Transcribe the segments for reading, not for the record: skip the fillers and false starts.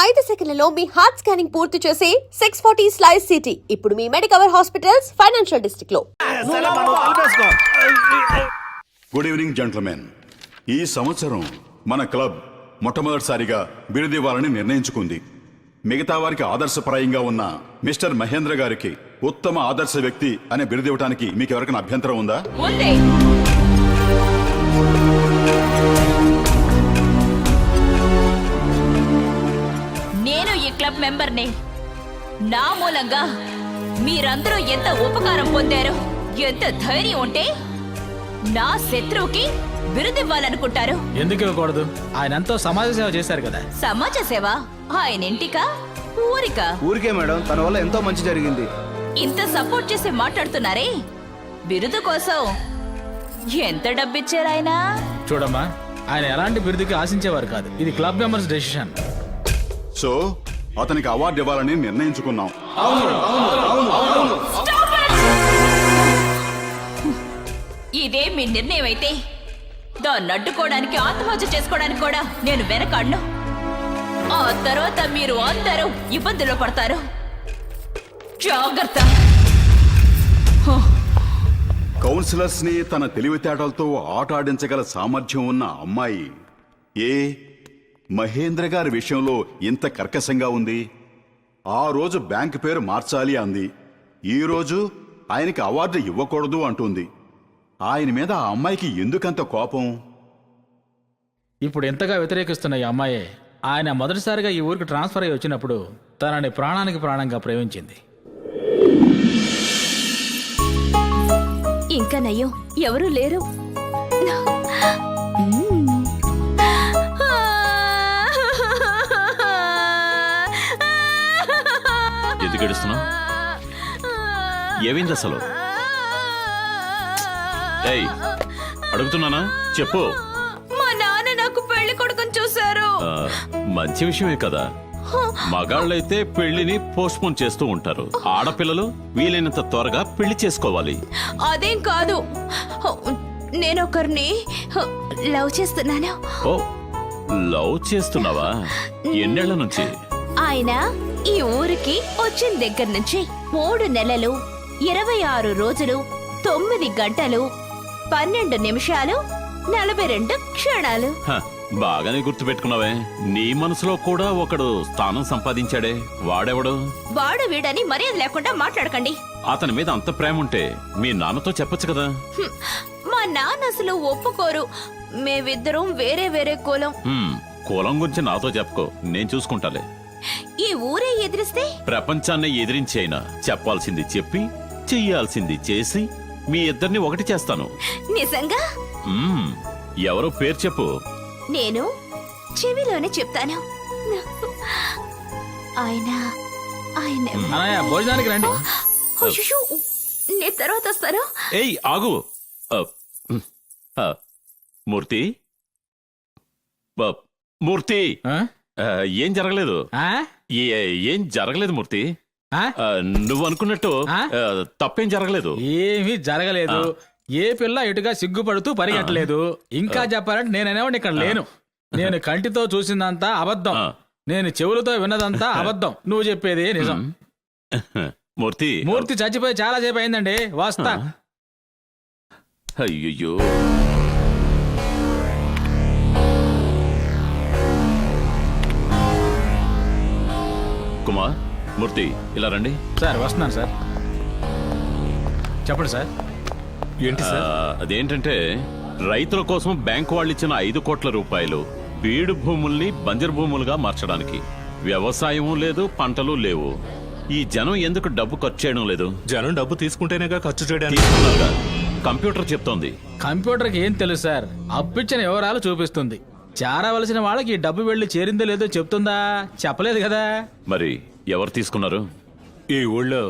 5 సెకన్లలో మీ heart scanning పూర్తి చేసి 640 స్లైస్ సిటీ ఇప్పుడు మీ మెడికవర్ హాస్పిటల్స్ ఫైనాన్షియల్ డిస్ట్రిక్ట్ లో. Good evening gentlemen. ఈ సంవత్సరం మన క్లబ్ మొట్టమొదటిసారిగా బిరుదివ్వాలని నిర్ణయించుకుంది. మిగతా వారికి ఆదర్శప్రాయంగా ఉన్న మిస్టర్ మహేంద్ర గారికి ఉత్తమ ఆదర్శ వ్యక్తి అనే బిరుదివ్వడానికి మీకు ఎవరికైనా అభ్యంతరం ఉందా? నేను ఈ క్లబ్ మెంబర్ని. నా మూలంగా మీరందరూ ఎంత ఉపకారం పొందారో, ఎంత ధైర్యం ఉంటే నా శత్రువుకి బిరుదివ్వాలనుకుంటారు. ఎందుకు ఇవ్వకూడదు? ఆయన ఎంతో సమాజ సేవ చేశారు కదా. సమాజ సేవ ఆయన ఇంటికా ఊరికా? ఊరికే మేడం, తన వల్ల ఎంతో మంచి జరిగింది. ఇంత సపోర్ట్ చేసి మాట్లాడుతున్నారే, బిరుదు కోసం ఎంత డబ్బిచ్చారు ఆయన? చూడమ్మా, ఆయన ఎలాంటి బిరుదుకి ఆశించేవారు కాదు. ఇది క్లబ్ మెంబర్స్ డెసిషన్. సో అతనికి అవార్డు ఇవ్వాలని నిర్ణయించుకున్నాం. ఇదే మీ నిర్ణయం అయితే దాన్ని అడ్డుకోవడానికి, ఆత్మహత్య చేసుకోవడానికి కూడా నేను వెనకాడను. ఆ తర్వాత మీరు అందరూ ఇబ్బందులు పడతారు. జాగ్రత్త. కౌన్సిలర్స్ ని తన తెలివితేటలతో ఆట ఆడించగల సామర్థ్యం ఉన్న అమ్మాయి ఏ మహేంద్ర గారి విషయంలో ఇంత కర్కశంగా ఉంది. ఆ రోజు బ్యాంక్ పేరు మార్చాలి అంది, ఈ రోజు ఆయనకి అవార్డు ఇవ్వకూడదు అంటుంది. ఆయన మీద ఆ అమ్మాయికి ఎందుకంత కోపం? ఇప్పుడు ఎంతగా వ్యతిరేకిస్తున్న ఈ అమ్మాయే ఆయన మొదటిసారిగా ఈ ఊరికి ట్రాన్స్ఫర్ అయ్యి వచ్చినప్పుడు తనని ప్రాణానికి ప్రాణంగా ప్రేమించింది. ఇంకా నయ్యో ఎవరూ లేరు. ఎందుకు ఏడుస్తున్నావు? ఏమైంది అసలు? ఏయ్, అడుగుతున్నానా? చెప్పు. మా నాన్న నాకు పెళ్లి కొడుకుని చూశారు. మంచి విషయమే కదా. మగాళ్ళైతే పెళ్లిని పోస్ట్ పోన్ చేస్తూ ఉంటారు. ఆడపిల్లలు వీలైనంత త్వరగా పెళ్లి చేసుకోవాలి. అదేం కాదు, నేను ఒకరిని లవ్ చేస్తున్నాను. ఓ, లవ్ చేస్తున్నావా? ఎన్నేళ్ల నుంచి? ఆయన ఈ ఊరికి వచ్చిన దగ్గర నుంచి 3 నెలలు 26 రోజులు 9 గంటలు 12 నిమిషాలు 42 క్షణాలు. బాగానే గుర్తు పెట్టుకున్నావే. నీ మనసులో కూడా ఒకడు స్థానం సంపాదించాడే, వాడెవడు? వాడు వీడని మర్యాద లేకుండా మాట్లాడకండి. అతని మీద అంత ప్రేమ ఉంటే మీ నాన్నతో చెప్పొచ్చు కదా. మా నాన్న అసలు ఒప్పుకోరు. మేమిద్దరం వేరే వేరే కులం. కులం గురించి నాతో చెప్పుకో, నేను చూసుకుంటాలే. ఈ ఊరే ఎదిరిస్తే ప్రపంచాన్ని ఎదిరించైనా చెప్పాల్సింది చెప్పి చెయ్యాల్సింది చేసి మీ ఇద్దరిని ఒకటి చేస్తాను. నిజంగా? ఎవరో పేరు చెప్పు. నేను చెవిలోనే చెప్తాను. ఆయన ఆయన అన్నయ్య, భోజనానికి రండి. అయ్యో, నేను తర్వాత వస్తాను. ఏయ్ ఆగు. మూర్తి, మూర్తి, ఆ? ఏం జరగలేదు. ఆ? ఏం జరగలేదు మూర్తి. ఆ? నువ్వు అనుకున్నట్టు ఆ? తప్పేం జరగలేదు. ఏమీ జరగలేదు. ఏ పిల్ల ఇటుగా సిగ్గుపడుతూ పరిగెట్టలేదు. ఇంకా చెప్పాలంటే నేననేవాడిని ఇక్కడ లేను. నేను కంటితో చూసిందంతా అబద్ధం, నేను చెవులతో విన్నదంతా అబద్ధం. నువ్వు చెప్పేది నిజం. మూర్తి, మూర్తి చచ్చిపోయి చాలా సేపు అయిందండి. వస్తా. అయ్యో, కుమార్, మూర్తి ఇలా రండి. సార్ వస్తున్నాను సార్. చెప్పండి సార్. ఏంటి సార్? అదేంటంటే రైతుల కోసం బ్యాంకు వాళ్ళు ఇచ్చిన 5 కోట్ల రూపాయలు బీడు భూముల్ని బంజరు భూములుగా మార్చడానికి. వ్యవసాయం లేదు, పంటలు లేవు. ఈ జనం ఎందుకు డబ్బు ఖర్చు చేయడం లేదు? జనం డబ్బు తీసుకుంటేనేగా ఖర్చు చేయడానికి. తీసుకున్నారుగా. కంప్యూటర్ చెప్తోంది. కంప్యూటర్కి ఏం తెలుసు సార్? అప్పిచ్చిన వివరాలు చూపిస్తుంది. చేరవలసిన వాళ్ళకి ఈ డబ్బు వెళ్ళి చేరిందో లేదో చెప్తుందా? చెప్పలేదు కదా. మరి ఎవరు తీసుకున్నారు? ఈ ఊళ్ళో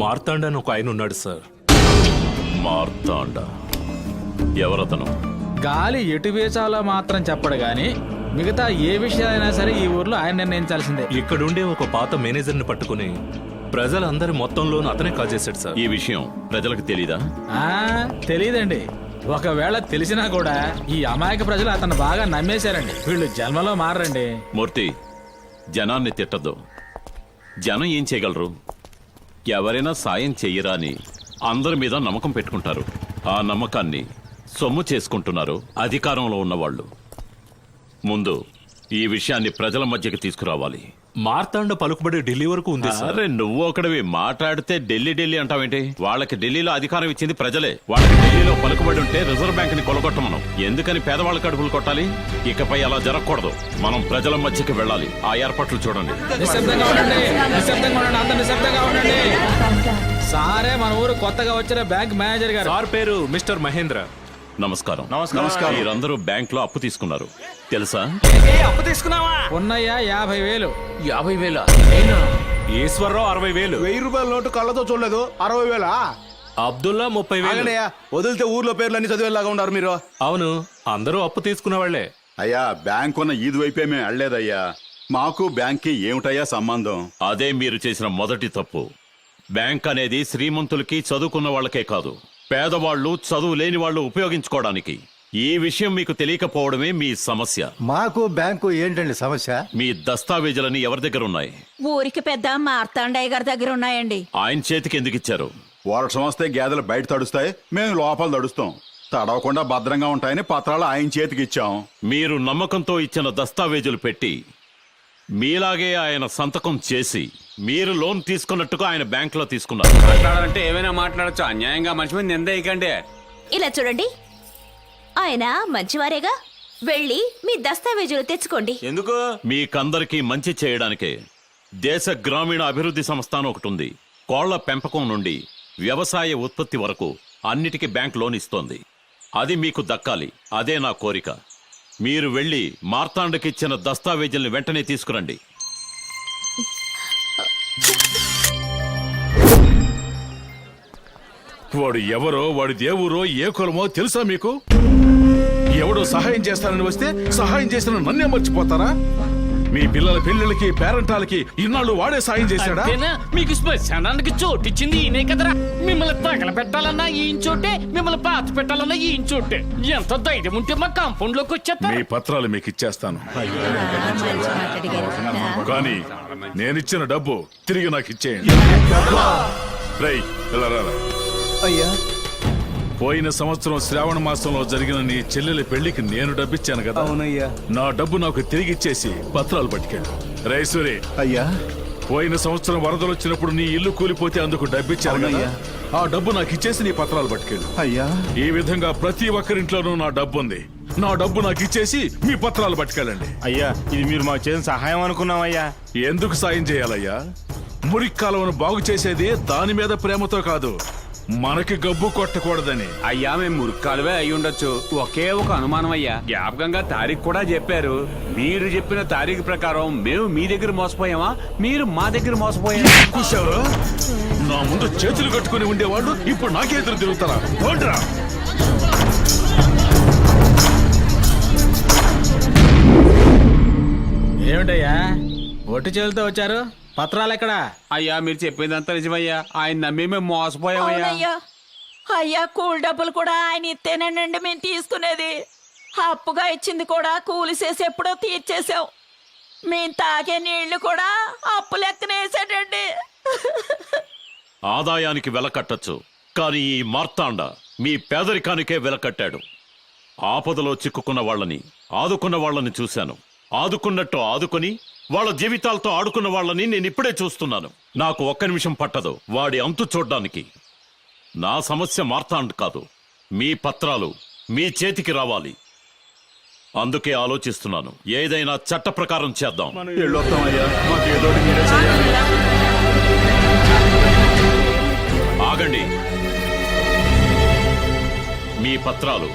మార్తాండ అని ఒక ఆయన ఉన్నాడు సార్. మార్తాండ? ఎవరతను? గాలి ఎటు వేచాలో మాత్రం చెప్పడు గాని మిగతా ఏ విషయాలైనా సరే ఈ ఊర్లో ఆయన నిర్ణయించాల్సిందే. ఇక్కడుండే ఒక పాత మేనేజర్ని పట్టుకుని ప్రజలందరి మొత్తంలోనూ అతనే కాజేశాడు సార్. ఈ విషయం ప్రజలకు తెలీదా? తెలీదండి. ఒకవేళ తెలిసినా కూడా ఈ అమాయక ప్రజలు అతను బాగా నమ్మేశారండి. వీళ్ళు జన్మలో మారండి. మూర్తి, జనాన్ని తిట్టద్దు. జనం ఏం చేయగలరు? ఎవరైనా సాయం చెయ్యరా అని అందరి మీద నమ్మకం పెట్టుకుంటారు. ఆ నమ్మకాన్ని సొమ్ము చేసుకుంటున్నారు అధికారంలో ఉన్నవాళ్ళు. ముందు ఈ విషయాన్ని ప్రజల మధ్యకి తీసుకురావాలి. మార్తాండ పలుకుబడి ఢిల్లీ వరకు ఉంది సార్. అరే నువ్వు ఒకటివి మాట్లాడితే ఢిల్లీ అంటావేంటి? వాళ్ళకి ఢిల్లీలో అధికారం ఇచ్చింది ప్రజలే. వాళ్ళకి ఢిల్లీలో పలుకుబడి ఉంటే రిజర్వ్ బ్యాంక్ ని కొలగొట్టమనం. ఎందుకని పేదవాళ్ళ కడుపులు కొట్టాలి? ఇకపై అలా జరగకూడదు. మనం ప్రజల మధ్యకి వెళ్ళాలి. ఆ ఏర్పాట్లు చూడండి. నిశ్శబ్దంగా ఉండండి, నిశ్శబ్దంగా ఉండండి, అందరూ నిశ్శబ్దంగా ఉండండి. సారే మన ఊరు కొత్తగా వచ్చిన బ్యాంక్ మేనేజర్ గారు. సార్ పేరు మిస్టర్ మహేంద్ర. నమస్కారం. మీరందరూ బ్యాంక్ లో అప్పు తీసుకున్నారు తెలుసా? ఉన్నయ్యా 50,000. 50,000. ఈశ్వరరావు 60,000. 1000 రూపాయల నోటు కళ్ళతో చూడలేదు. 60,000. అబ్దుల్లా 30,000. వదిలితే ఊర్లో పేర్లన్నీ చదివేలాగా ఉన్నారు మీరు. అవును, అందరూ అప్పు తీసుకున్న వాళ్లే. అయ్యా బ్యాంక్ ఉన్న ఈది వైపే మేము వెళ్ళలేదయ్యా. మాకు బ్యాంక్కి ఏమిటయ్యా సంబంధం? అదే మీరు చేసిన మొదటి తప్పు. బ్యాంక్ అనేది శ్రీమంతులకి చదువుకున్న వాళ్ళకే కాదు, పేదవాళ్ళు చదువు లేని వాళ్ళు ఉపయోగించుకోవడానికి. ఈ విషయం మీకు తెలియకపోవడమే మీ సమస్య. మాకు బ్యాంకు ఏంటండి సమస్య? మీ దస్తావేజులని ఎవరి దగ్గర ఉన్నాయి? ఊరికి పెద్ద మార్తాండయ్య గారి దగ్గర ఉన్నాయండి. ఆయన చేతికి ఎందుకు ఇచ్చారు? వర్షం వస్తే గేదెలు బయట తడుస్తాయి, మేము లోపల తడుస్తాం. తడవకుండా భద్రంగా ఉంటాయని పత్రాలు ఆయన చేతికి ఇచ్చాం. మీరు నమ్మకంతో ఇచ్చిన దస్తావేజులు పెట్టి మీలాగే ఆయన సంతకం చేసి మీరు లోన్ తీసుకున్నట్టుగా ఆయన బ్యాంక్ లో తీసుకున్నారు. మాట్లాడాలంటే ఏమైనా మాట్లాడచ్చు. అన్యాయంగా మంచి మంది నిందేయకండి. ఇలా చూడండి, ఆయన మంచివారేగా. వెళ్ళి మీ దస్తావేజులు తెచ్చుకోండి. ఎందుకు? మీకందరికీ మంచి చేయడానికే దేశ గ్రామీణ అభివృద్ధి సంస్థ అని ఒకటి ఉంది. కోళ్ల పెంపకం నుండి వ్యవసాయ ఉత్పత్తి వరకు అన్నిటికీ బ్యాంక్ లోన్ ఇస్తోంది. అది మీకు దక్కాలి. అదే నా కోరిక. మీరు వెళ్ళి మార్తాండకిచ్చిన దస్తావేజుల్ని వెంటనే తీసుకురండి. వాడు ఎవరో, వాడి దేవురో, ఏ కులమో తెలుసా మీకు? ఎవడో సహాయం చేస్తానని వస్తే సహాయం చేసిన నన్నే మర్చిపోతారా? మీ పిల్లల పెళ్లిళ్ళకి పేరంటాలకి ఇన్నాళ్ళు వాడే సాయం చేశాడా? మీకు శ్మశానానికి చోటు ఇచ్చింది ఈయనే కదరా. మిమ్మల్ని తగల పెట్టాలన్నా ఈయన చోటే, మిమ్మల్ని పాత పెట్టాలన్నా ఈయన చోటే. ఎంత ధైర్యం ఉంటే మా కాంపౌండ్ లోకి వచ్చేస్తా. మీ పత్రాలు మీకు ఇచ్చేస్తాను, కానీ నేనిచ్చిన డబ్బు తిరిగి నాకు ఇచ్చేయండి. రేయ్, ఇలా రారా. అయ్యా, పోయిన సంవత్సరం శ్రావణ మాసంలో జరిగిన నీ చెల్లెలి పెళ్లికి నేను డబ్బిచ్చాను కదా. అవునయ్యా. నా డబ్బు నాకు తిరిగి ఇచ్చేసి పత్రాలు పట్టుకెళ్ళు. రైసూరి, అయ్యా, పోయిన సంవత్సరం వరదలు వచ్చినప్పుడు నీ ఇల్లు కూలిపోతే అందుకు డబ్బిచ్చాను కదా. అవునయ్యా. ఆ డబ్బు నాకు ఇచ్చేసి నీ పత్రాలు పట్టుకెళ్ళు. అయ్యా, ఈ విధంగా ప్రతి ఒక్కరింట్లోనూ నా డబ్బు ఉంది. నా డబ్బు నాకు ఇచ్చేసి మీ పత్రాలు పట్టుకెళ్ళండి. అయ్యా, ఇది మీరు మాకు చేసిన సహాయం అనుకున్నామయ్యా. ఎందుకు సాయం చేయాలయ్యా? మురిక్కాలను బాగు చేసేది దాని మీద ప్రేమతో కాదు, మనకి గబ్బు కొట్టకూడదని. అయ్యా, మేము మురుక్కాలువే అయి ఉండొచ్చు. ఒకే ఒక అనుమానం అయ్యా. జ్ఞాపకంగా తారీఖు కూడా చెప్పారు. మీరు చెప్పిన తారీఖు ప్రకారం మేము మీ దగ్గర మోసపోయామా, మీరు మా దగ్గర మోసపోయామా? కూర్చోరు. నా ముందు చేతులు కట్టుకుని ఉండేవాళ్ళు ఇప్పుడు నాకే ఎదురు తిరుగుతారా? పోండ్రా. ఏమిటయ్యా ఒట్టి చేతులతో వచ్చారు? పత్రాలు ఎక్కడా? అయ్యా, మీరు చెప్పేదంతా నిజమయ్యా. ఆయన నమ్మి మేము మోసపోయామయ్యా. అవునయ్యా. అయ్యా, కూలి డబ్బులు కూడా ఆయన ఇస్తేనండి మేము తీసుకునేది. అప్పుగా ఇచ్చింది కూడా కూలి చేసి ఎప్పుడో తీర్చేసాం. మేము తాగే నీళ్లు కూడా అప్పు లెక్కనేసాడండి. ఆదాయానికి వెల కట్టచ్చు, కానీ ఈ మార్తాండ మీ పేదరికానికే వెల కట్టాడు. ఆపదలో చిక్కుకున్న వాళ్ళని, ఆదుకున్న వాళ్ళని చూశాను. ఆదుకున్నట్టు ఆదుకుని వాళ్ళ జీవితాలతో ఆడుకున్న వాళ్ళని నేను ఇప్పుడే చూస్తున్నాను. నాకు ఒక్క నిమిషం పట్టదు వాడి అంతు చూడ్డానికి. నా సమస్య మార్తాండ్ కాదు, మీ పత్రాలు మీ చేతికి రావాలి. అందుకే ఆలోచిస్తున్నాను. ఏదైనా చట్ట ప్రకారం చేద్దాం. వెళ్ళొస్తామయ్యా, మాకు ఏదోటి మీరే చేయాలి. ఆగండి. మీ పత్రాలు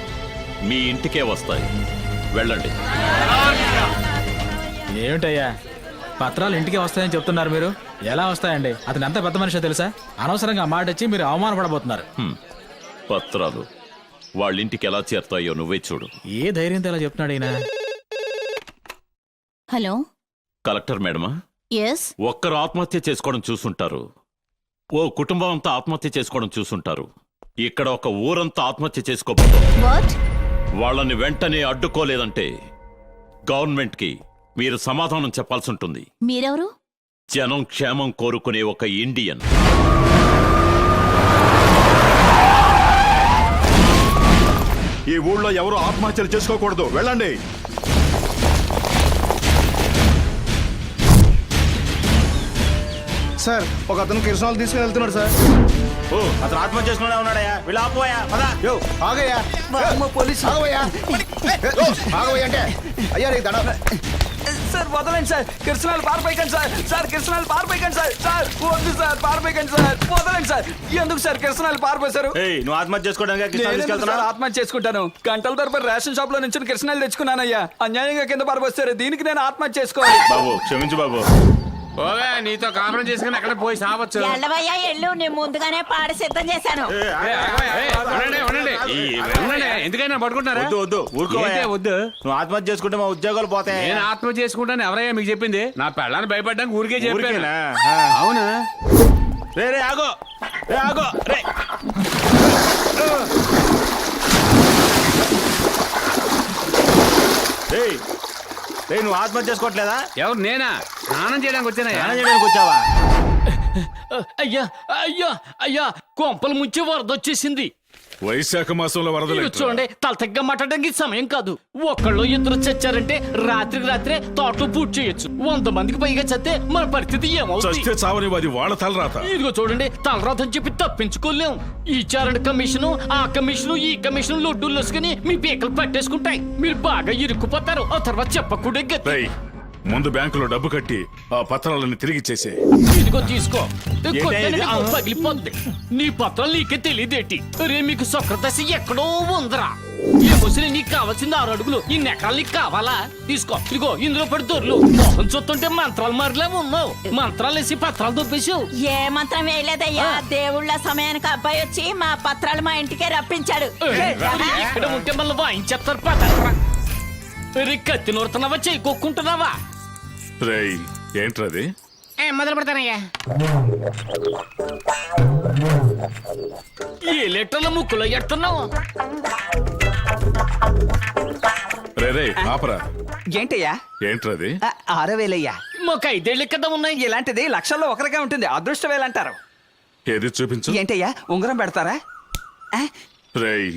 మీ ఇంటికే వస్తాయి. వెళ్ళండి. ఏమిటయ్యా పత్రాలు ఇంటికి వస్తాయని చెప్తున్నారు మీరు? ఎలా వస్తాయండి? అతను ఎంత పెద్ద మనిషో తెలుసా? అనవసరంగా మాట వచ్చి మీరు అవమానపడబోతున్నారు. పత్రాలు వాళ్ళ ఇంటికి ఎలా చేరుతాయో నువ్వే చూడు. ఏ ధైర్యంతో ఇలా చెప్తున్నాడు ఈయన? హలో, కలెక్టర్ మేడమా? ఎస్. ఒక్కరు ఆత్మహత్య చేసుకోవడం చూసుంటారు, ఓ కుటుంబం అంతా ఆత్మహత్య చేసుకోవడం చూసుంటారు. ఇక్కడ ఒక ఊరంతా ఆత్మహత్య చేసుకోబోతోంది. వాట్? వాళ్ళని వెంటనే అడ్డుకోలేదంటే గవర్నమెంట్కి మీరు సమాధానం చెప్పాల్సి ఉంటుంది. మీరెవరు? జనం క్షేమం కోరుకునే ఒక ఇండియన్. ఈ ఊళ్ళో ఎవరు ఆత్మహత్యలు చేసుకోకూడదు. వెళ్ళండి. సార్ ఒక అతను కిరసనాలు తీసుకుని వెళ్తున్నాడు సార్. అతను ఆత్మహత్య చేసుకునే ఉన్నాడయ్యా. వీళ్ళు ఆపోయా పదా. యో ఆగయ్యా. పోలీస్ ఆగవయ్యా. ఆగవయ్యా అంటే అయ్యా నీకు దండం. సార్ వదలండి సార్. కిరసనాలు పారిపోయకండి సార్. సార్ కిరసనాలు పారిపోయకండి సార్. సార్ వద్దు సార్, పారిపోయకండి సార్. వదలండి సార్. ఎందుకు సార్ కిరసనాలు పారిపోయారు? నువ్వు ఆత్మహత్య చేసుకోవడానికి ఆత్మహత్య చేసుకుంటాను. గంటల తరపు రేషన్ షాప్ లో నుంచి కిరసనాలు తెచ్చుకున్నానయ్యా. అన్యాయంగా కింద పారిపోస్తారు. దీనికి నేను ఆత్మహత్య చేసుకోవాలి. బాబు క్షమించు బాబు. ఓవే నీతో కాపురం చేసుకుని ఎక్కడ పోయి సావచ్చు. ఎల్లవయ్యా ఎల్లు, నేను ముందుగానే పాడి సిద్ధం చేశాను. ఎందుకైనా పడుకుంటారా? వద్దు ఊరుకో. వద్దు. నువ్వు ఆత్మహత్య చేసుకుంటే మా ఉద్యోగాలు పోతాయి. నేను ఆత్మహత్య చేసుకుంటాను. ఎవరయ్యా మీకు చెప్పింది? నా పెళ్ళాన్ని భయపడ్డానికి ఊరికే చెప్పాను. ఊరికేనా? అవునా? రే ఆగో. రే ఆగో. రే రే నువ్వు ఆత్మహత్య చేసుకోవట్లేదా? ఎవరు? నేనా? స్నానం చేయడానికి వచ్చానా? స్నానం చేయడానికి వచ్చావా? అయ్యా అయ్యా అయ్యా, కొంపలు ముంచి వరద వచ్చేసింది. వైశాఖ మాసంలో వరదలు ఇదిగో చూడండి, తల తగ్గ మాట్లాడడానికి సమయం కాదు. ఒకళ్ళు ఇద్దరు చచ్చారంటే రాత్రికి రాత్రే తోటలో పూర్తి చేయొచ్చు. 100 మందికి పైగా చస్తే మన పరిస్థితి ఏమవుతుంది? చస్తే చావని అది వాళ్ళ తలరాత. ఇదిగో చూడండి, తలరాతని చెప్పి తప్పించుకోలేం. ఈ చారణ కమిషను, ఆ కమిషను, ఈ కమిషను లొడ్డులు లొసుకుని మీ పీకలు పట్టేసుకుంటాయి. మీరు బాగా ఇరుక్కుపోతారు. ఆ తర్వాత చెప్పకూడే గతి. రేయ్, ముందు బ్యాంకులో డబ్బు కట్టి ఆ పత్రాలను తిరిగి చేసే. ఇదిగో తీసుకో. కొట్టడానికి పగిలిపోద్ది. నీ పత్రం నీకే తెలియదేటి? రే మీకు సొక్రదశ ఎక్కడో ఉందరా. ఏ ముసలి నీకు కావాల్సింది 6 అడుగులు. ఈ నెకరాలు నీకు కావాలా? తీసుకో. ఇదిగో ఇందులో పడి దొర్లు. మొహం చూస్తుంటే మంత్రాలు మారిలే ఉన్నావు. మంత్రాలు వేసి పత్రాలు దొబ్బేసావు. ఏ మంత్రం వేయలేదయ్యా. దేవుళ్ళ సమయానికి అబ్బాయి వచ్చి మా పత్రాలు మా ఇంటికే రప్పించాడు. ఇక్కడ ఉంటే మళ్ళీ వాయించేస్తారు. పత్రా కత్తి నూరుతున్నావా, చెయ్యి కొక్కుంటున్నావా? రేయ్, ఏంట్రది? మొదలు పెడతానయ్యా. ఏ లీటర్ల ముక్కులో ఎడుతున్నావు? రే ఆపరా. ఏంటయ్యా? ఏంట్రది? 6,000. మాకు 5 ఏళ్ళ కదా ఉన్నాయి. ఇలాంటిది లక్షల్లో ఒకరిగా ఉంటుంది. అదృష్టవేలు అంటారు. ఏది చూపించు. ఏంటయ్యా? ఉంగరం పెడతారా? రేయ్,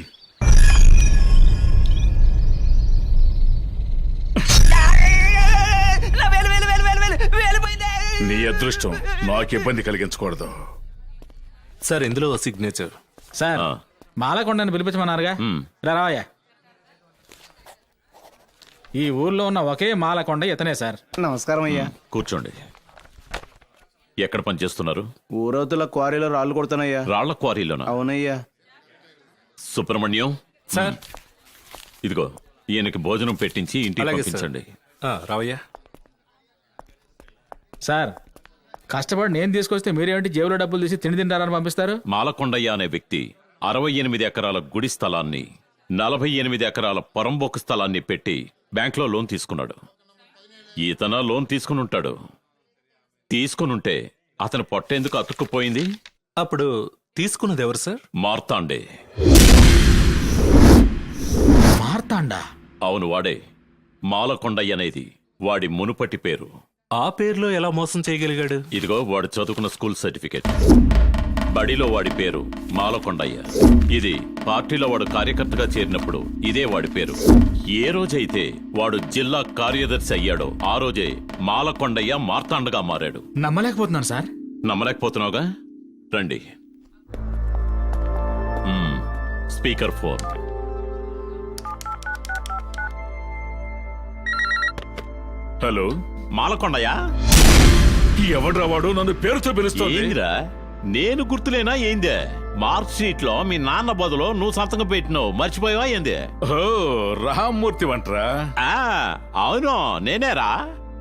నీ అదృష్టం నాకు ఇబ్బంది కలిగించకూడదు. సార్ ఇందులో సిగ్నేచర్. సార్, మాలకొండని పిలిపించమన్నారుగా. రావయ్యా. ఈ ఊర్లో ఉన్న ఒకే మాలకొండ ఇతనే సార్. నమస్కారం అయ్యా. కూర్చోండి. ఎక్కడ పని చేస్తున్నారు? ఊరవతల క్వారీలో రాళ్ళు కొడుతున్నాయ్యా. రాళ్ల క్వారీలోనా? అవునయ్యా. సుబ్రహ్మణ్యం సార్ ఇదిగో ఈయనకి భోజనం పెట్టించి ఇంటికి అలాగే పంపించండి. రావయ్యా. సార్, కష్టపడి నేను తీసుకొస్తే మీరేంటి జేబులో డబ్బులు తీసి తిండి తింటారని పంపిస్తారు? మాలకొండయ్య అనే వ్యక్తి 68 ఎకరాల గుడి స్థలాన్ని, 48 ఎకరాల పొరంబోకు స్థలాన్ని పెట్టి బ్యాంక్లో లోన్ తీసుకున్నాడు. ఈతన లోన్ తీసుకుని ఉంటాడు. తీసుకునుంటే అతను పొట్టేందుకు అతుక్కుపోయింది? అప్పుడు తీసుకున్నది ఎవరు సార్? మార్తాండే. మార్తాండా? అవును, వాడే. మాలకొండయ్య అనేది వాడి మునుపటి పేరు. ఆ పేరులో ఎలా మోసం చేయగలిగాడు? ఇదిగో వాడు చదువుకున్న స్కూల్ సర్టిఫికేట్. బడిలో వాడి పేరు మాలకొండయ్య. ఇది పార్టీలో వాడు కార్యకర్తగా చేరినప్పుడు ఇదే వాడి పేరు. ఏ రోజైతే వాడు జిల్లా కార్యదర్శి అయ్యాడో ఆ రోజే మాలకొండయ్య మార్తాండగా మారాడు. నమ్మలేకపోతున్నాను సార్. నమ్మలేకపోతున్నావుగా? రండి. Speaker phone. హలో, మాలకొండయ్య? ఎవడ్రా వాడు? నన్ను పేరుతో పిలుస్తోంది. ఏందిరా, నేను గుర్తులేనా ఏందే? మార్క్ షీట్ లో మీ నాన్న బదులు నువ్వు సంతకం పెట్టినావు, మర్చిపోయావా ఏంది? ఓ, రామ్మూర్తి వంటరా? అవును, నేనేరా.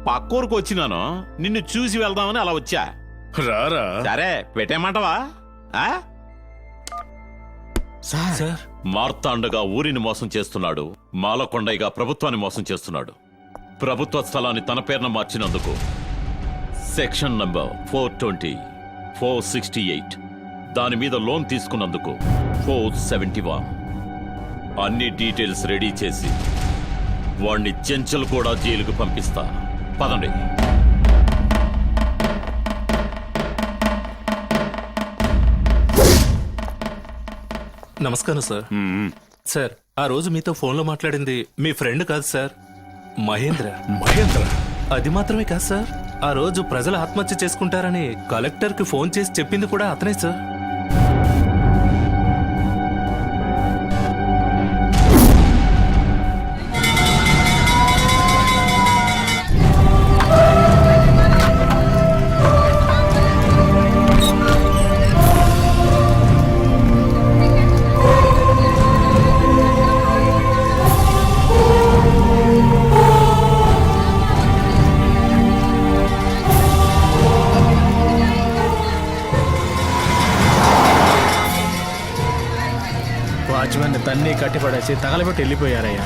పక్కూరికి వచ్చినాను, నిన్ను చూసి వెళ్దామని అలా వచ్చా. రారా. సరే, పెట్టేయమంటావా? సార్, మార్తాండగా ఊరిని మోసం చేస్తున్నాడు, మాలకొండయ్యగా ప్రభుత్వాన్ని మోసం చేస్తున్నాడు. ప్రభుత్వ స్థలాన్ని తన పేరున మార్చినందుకు సెక్షన్ నంబర్ 420, 468, దాని మీద లోన్ తీసుకున్నందుకు 471. అన్ని డీటెయిల్స్ రెడీ చేసి వాణ్ణి చెంచల్ కూడా జైలుకు పంపిస్తా. పదండి. నమస్కారం సార్. సార్, ఆ రోజు మీతో ఫోన్లో మాట్లాడింది మీ ఫ్రెండ్ కాదు సార్, మహేంద్ర. మహేంద్ర అది మాత్రమే కాదు సార్, ఆ రోజు ప్రజలు ఆత్మహత్య చేసుకుంటారని కలెక్టర్కి ఫోన్ చేసి చెప్పింది కూడా అతనే సార్. వాచ్మెన్ తన్ని కట్టిపడేసి తగలబెట్టి వెళ్ళిపోయారయ్యా.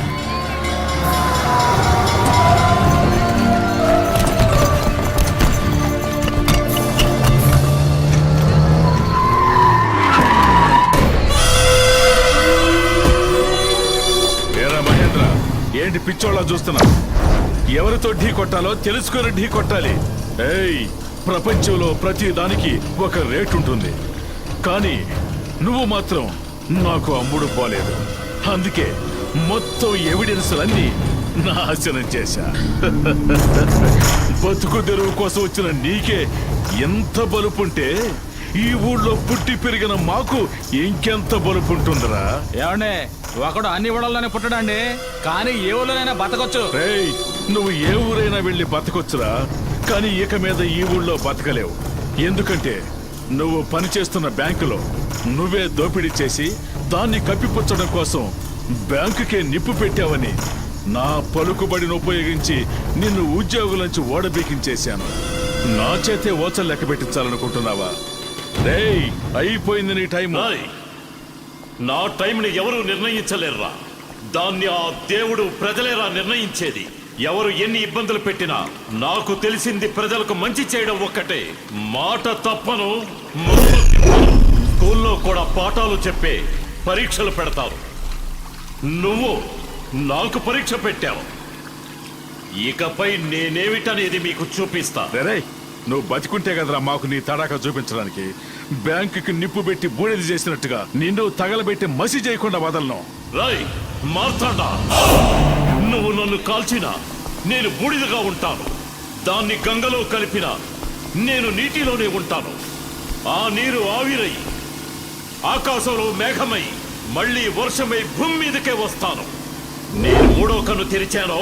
ఏరా మహేంద్ర, ఏంటి పిచ్చోళ్ళ చూస్తున్నా? ఎవరితో ఢీ కొట్టాలో తెలుసుకుని ఢీ కొట్టాలి. ఏయ్, ప్రపంచంలో ప్రతి దానికి ఒక రేటు ఉంటుంది, కానీ నువ్వు మాత్రం నాకు అమ్ముడు పోలేదు. అందుకే మొత్తం ఎవిడెన్స్లన్నీ నాశనం చేశా. బతుకు తెరువు కోసం వచ్చిన నీకే ఎంత బలుపుంటే ఈ ఊళ్ళో పుట్టి పెరిగిన మాకు ఇంకెంత బలుపుంటుందిరా? ఏమండే, ఒకడు అన్ని ఊళ్ళలోనే పుట్టడండి, కానీ ఏ ఊళ్ళోనైనా బతకొచ్చు. రేయ్, నువ్వు ఏ ఊరైనా వెళ్ళి బతకొచ్చురా, కానీ ఇక మీద ఈ ఊళ్ళో బతకలేవు. ఎందుకంటే నువ్వు పనిచేస్తున్న బ్యాంకులో నువ్వే దోపిడీ చేసి దాన్ని కప్పిపుచ్చడం కోసం బ్యాంకుకే నిప్పు పెట్టావని నా పలుకుబడిని ఉపయోగించి నిన్ను ఉద్యోగుల నుంచి ఓడబీకించేశాను. నా చేతే ఓచలు లెక్క పెట్టించాలనుకుంటున్నావా? రేయ్, అయిపోయింది నీ టైం. నా టైంని ఎవరు నిర్ణయించలేరురా. దాన్ని ఆ దేవుడు ప్రజలేరా నిర్ణయించేది. ఎవరు ఎన్ని ఇబ్బందులు పెట్టినా నాకు తెలిసింది ప్రజలకు మంచి చేయడం ఒక్కటే. మాట తప్పను, స్కూల్లో కూడా పాఠాలు చెప్పే పరీక్షలు పెడతారు. నువ్వు నాకు పరీక్ష పెట్టావు, ఇకపై నేనేమిటనేది మీకు చూపిస్తా. రేయ్, నువ్వు బతికుంటే కదరా మాకు నీ తడాక చూపించడానికి. బ్యాంకుకి నిప్పు పెట్టి బూడిద చేసినట్టుగా నిన్ను తగలబెట్టి మసి చేయకుండా వదలను. రాయ్ మార్తాండా, నువ్వు నన్ను కాల్చినా నేను బూడిదగా ఉంటాను. దాన్ని గంగలో కలిపినా నేను నీటిలోనే ఉంటాను. ఆ నీరు ఆవిరై ఆకాశంలో మేఘమై మళ్ళీ వర్షమై భూమి మీదకే వస్తాను. నేను మూడో కన్ను తెరిచానో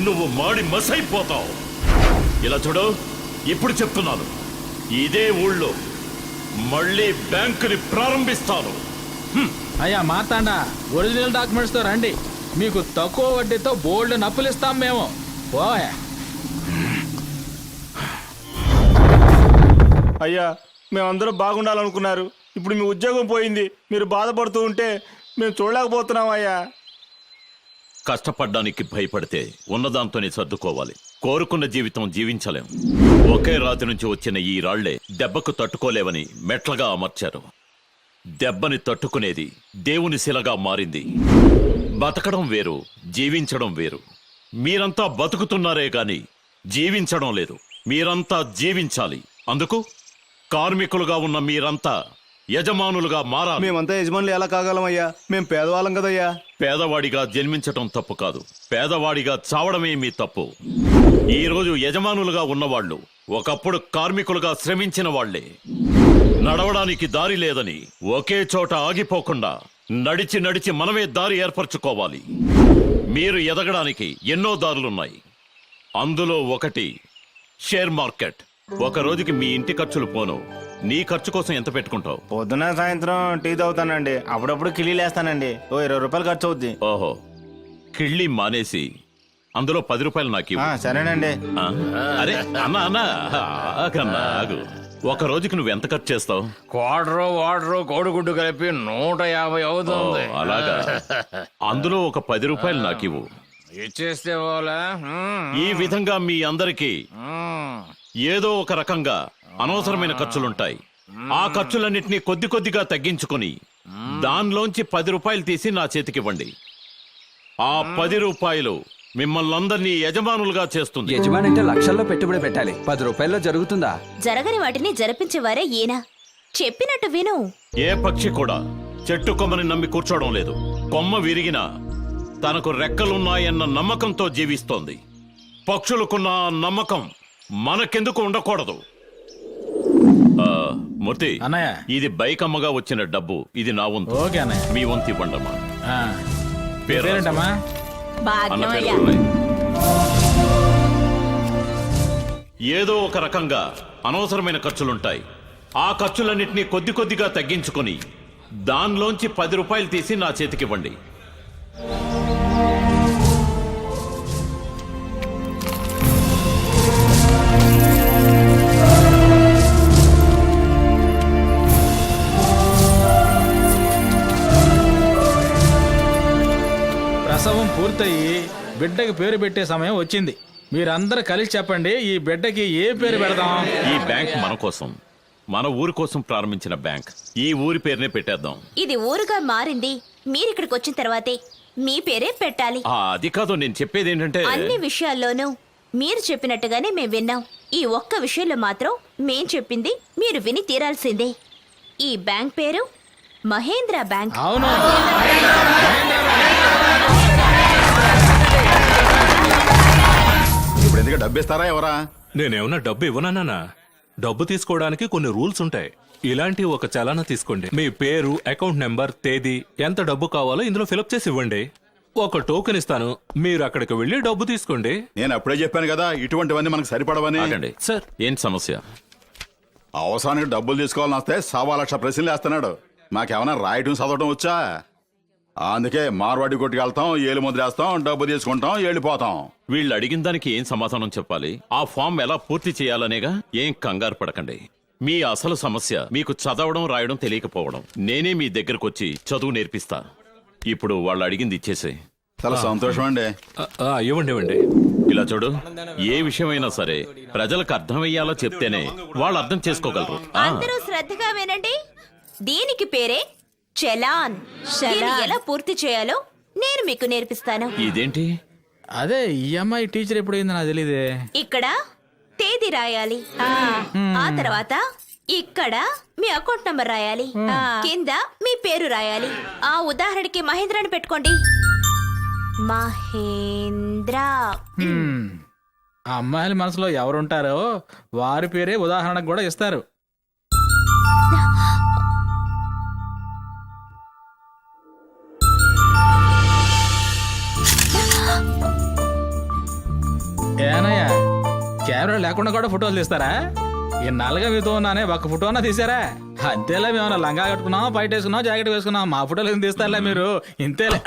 నువ్వు మాడి మసైపోతావు. ఇలా చూడు, ఇప్పుడు చెప్తున్నాను, ఇదే ఊళ్ళో మళ్ళీ బ్యాంకుని ప్రారంభిస్తాను. అయ్యా మార్తాండా, ఒరిజినల్ డాక్యుమెంట్స్ తో రండి, మీకు తక్కువ వడ్డీతో బోల్డ్ నప్పులు ఇస్తాం మేము. ఓయ్ అయ్యా, మేమందరం బాగుండాలనుకున్నారు. ఇప్పుడు మీ ఉద్యోగం పోయింది. మీరు బాధపడుతూ ఉంటే మేము చూడలేకపోతున్నాం అయ్యా. కష్టపడ్డానికి భయపడితే ఉన్నదాంతోనే సర్దుకోవాలి. కోరుకున్న జీవితం జీవించలేం. ఒకే రాతి నుంచి వచ్చిన ఈ రాళ్లే దెబ్బకు తట్టుకోలేవని మెట్లగా అమర్చారు. దెబ్బని తట్టుకునేది దేవుని శిలగా మారింది. బతకడం వేరు, జీవించడం వేరు. మీరంతా బతుకుతున్నారే గాని జీవించడం లేదు. మీరంతా జీవించాలి. అందుకు కార్మికులుగా ఉన్న మీరంతా యజమానులుగా మారాలి. మేమంతా యజమానులు ఎలా కాగలమయ్యా? మేము పేదవాళ్ళం కదయ్యా. పేదవాడిగా జన్మించటం తప్పు కాదు, పేదవాడిగా చావడమే మీ తప్పు. ఈ రోజు యజమానులుగా ఉన్నవాళ్లు ఒకప్పుడు కార్మికులుగా శ్రమించిన వాళ్లే. నడవడానికి దారి లేదని ఒకే చోట ఆగిపోకుండా నడిచి నడిచి మనమే దారి ఏర్పరచుకోవాలి. మీరు ఎదగడానికి ఎన్నో దారులున్నాయి. అందులో ఒకటి షేర్ మార్కెట్. ఒక రోజుకి మీ ఇంటి ఖర్చులు పోను, నీ ఖర్చు కోసం ఎంత పెట్టుకుంటావు? పొద్దున సాయంత్రం టీ తాగుతానండి. అప్పుడప్పుడు కిలీలేస్తానండి. ఓ 20 రూపాయలు ఖర్చు అవుద్ది. ఓహో, కిళ్ళి మానేసి అందులో 10 రూపాయలు నాకు ఇవ్వు. సరేనండి. అరే అన్నా ఆగు. ఒక రోజుకి నువ్వు ఎంత ఖర్చు చేస్తావు? క్వార్టరు వాటరు కోడిగుడ్డు కలిపి 150 అవుతుంది. అలాగా, అందులో ఒక 10 రూపాయలు నాకు ఇవ్వు. ఇచ్చేస్తే పోలే. ఈ విధంగా మీ అందరికీ ఏదో ఒక రకంగా అనవసరమైన ఖర్చులుంటాయి. ఆ ఖర్చులన్నింటినీ కొద్ది కొద్దిగా తగ్గించుకుని దానిలోంచి 10 రూపాయలు తీసి నా చేతికివ్వండి. ఆ 10 రూపాయలు మిమ్మల్ని అందరినీ యజమానులుగా చేస్తుంది. యజమాని అంటే లక్షల్లో పెట్టుబడి పెట్టాలి, 10 రూపాయల్లో జరుగుతుందా? జరగని వాటిని జరిపించేవారే ఈయన. చెప్పినట్టు విను. ఏ పక్షి కూడా చెట్టు కొమ్మని నమ్మి కూర్చోవడం లేదు. కొమ్మ విరిగినా తనకు రెక్కలున్నాయన్న నమ్మకంతో జీవిస్తోంది. పక్షులకున్న ఆ నమ్మకం మనకెందుకు ఉండకూడదు? మూర్తి అన్నయ్య. ఇది బైక్ అమ్మగా వచ్చిన డబ్బు, ఇది నా వంతు. ఓకే అన్నయ్య. మీ వంతు ఇవ్వండమ్మా. ఆ, పేరు పేరేంటమ్మా? అన్న పేరు భాగ్యమయ్యా. ఉన్నాయి. ఏదో ఒక రకంగా అనవసరమైన ఖర్చులుంటాయి. ఆ ఖర్చులన్నింటినీ కొద్ది కొద్దిగా తగ్గించుకొని దానిలోంచి 10 రూపాయలు తీసి నా చేతికివ్వండి. ప్రసవం పూర్తయి బిడ్డకి పేరు పెట్టే సమయం వచ్చింది. మీరందరూ కలిసి చెప్పండి, ఈ బిడ్డకి ఏ పేరు పెడదాం? ఈ బ్యాంక్ మన కోసం, మన ఊరి కోసం ప్రారంభించిన బ్యాంక్. ఈ ఊరి పేరునే పెట్టేద్దాం. ఇది ఊరుగా మారింది మీరిక్కడికి వచ్చిన తర్వాతే. మీ పేరే పెట్టాలి. అది కాదు, నేను చెప్పేది ఏంటంటే అన్ని విషయాల్లోనూ మీరు చెప్పినట్టుగానే మేం విన్నాం. ఈ ఒక్క విషయంలో మాత్రం మేం చెప్పింది మీరు విని తీరాల్సిందే. ఈ బ్యాంక్ పేరు మహేంద్ర బ్యాంక్. అవును. ఇప్పుడు ఎందుకు డబ్బిస్తారా ఎవరా? నేనేమన్నా డబ్బు ఇవ్వనన్నా? డబ్బు తీసుకోవడానికి కొన్ని రూల్స్ ఉంటాయి. ఇలాంటి ఒక చలానా తీసుకోండి. మీ పేరు, అకౌంట్ నెంబర్, తేదీ, ఎంత డబ్బు కావాలో ఇందులో ఫిలప్ చేసి ఇవ్వండి. ఒక టోకెన్ ఇస్తాను, మీరు అక్కడికి వెళ్ళి డబ్బు తీసుకోండి. నేను అప్పుడే చెప్పాను కదా ఇటువంటివన్నీ మనకు సరిపడవని. ఆగండి సార్. ఏం సమస్య? అవసరానికి డబ్బులు తీసుకోవాలని వస్తే 1,00,000 ప్రశ్నలు వేస్తున్నాడు. మాకేమైనా రాయటం చదవటం వచ్చా? అందుకే మార్వాడి కొట్టుకెళ్తాం, ఏలు ముద్రేస్తాం, డబ్బు తీసుకుంటాం, వెళ్ళిపోతాం. వీళ్ళు అడిగిన దానికి ఏం సమాధానం చెప్పాలి? ఆ ఫామ్ ఎలా పూర్తి చేయాలనేగా. ఏం కంగారు పడకండి. మీ అసలు సమస్య మీకు చదవడం రాయడం తెలియకపోవడం. నేనే మీ దగ్గరకు వచ్చి చదువు నేర్పిస్తా. ఇప్పుడు వాళ్ళు అడిగింది ఇచ్చేసే. చాలా సంతోషం అండి. ఇవ్వండి ఇవ్వండి. ఇలా చూడు, ఏ విషయమైనా సరే ప్రజలకు అర్థమయ్యేలా చెప్తేనే వాళ్ళు అర్థం చేసుకోగలరు. అందరూ శ్రద్ధగా వినండి. దీనికి పేరే చలాన్. దీన్ని ఎలా పూర్తి చేయాలో నేను మీకు నేర్పిస్తాను. ఇదేంటి? అదే ఈ అమ్మాయి టీచర్ ఎప్పుడైంది నాకు తెలియదే. ఇక్కడ తేదీ రాయాలి. ఆ తర్వాత ఇక్కడ మీ అకౌంట్ నంబర్ రాయాలి. కింద మీ పేరు రాయాలి. ఆ ఉదాహరణకి మహేంద్ర అని పెట్టుకోండి. మహేంద్ర. ఆ అమ్మాయిల మనసులో ఎవరుంటారో వారి పేరే ఉదాహరణకు కూడా ఇస్తారు. ఏనయ్యా, కెమెరా లేకుండా కూడా ఫోటోలు తీస్తారా? ఇన్నాళ్ళుగా మీతో ఉన్నానే, ఒక్క ఫోటోనా తీసారా? అంతేలా మేమన్నా లంగా కట్టుకున్నాం, బయట వేసుకున్నాం, జాకెట్ వేసుకున్నాం, మా ఫోటోలు ఏం తీస్తారులే మీరు. ఇంతేలే.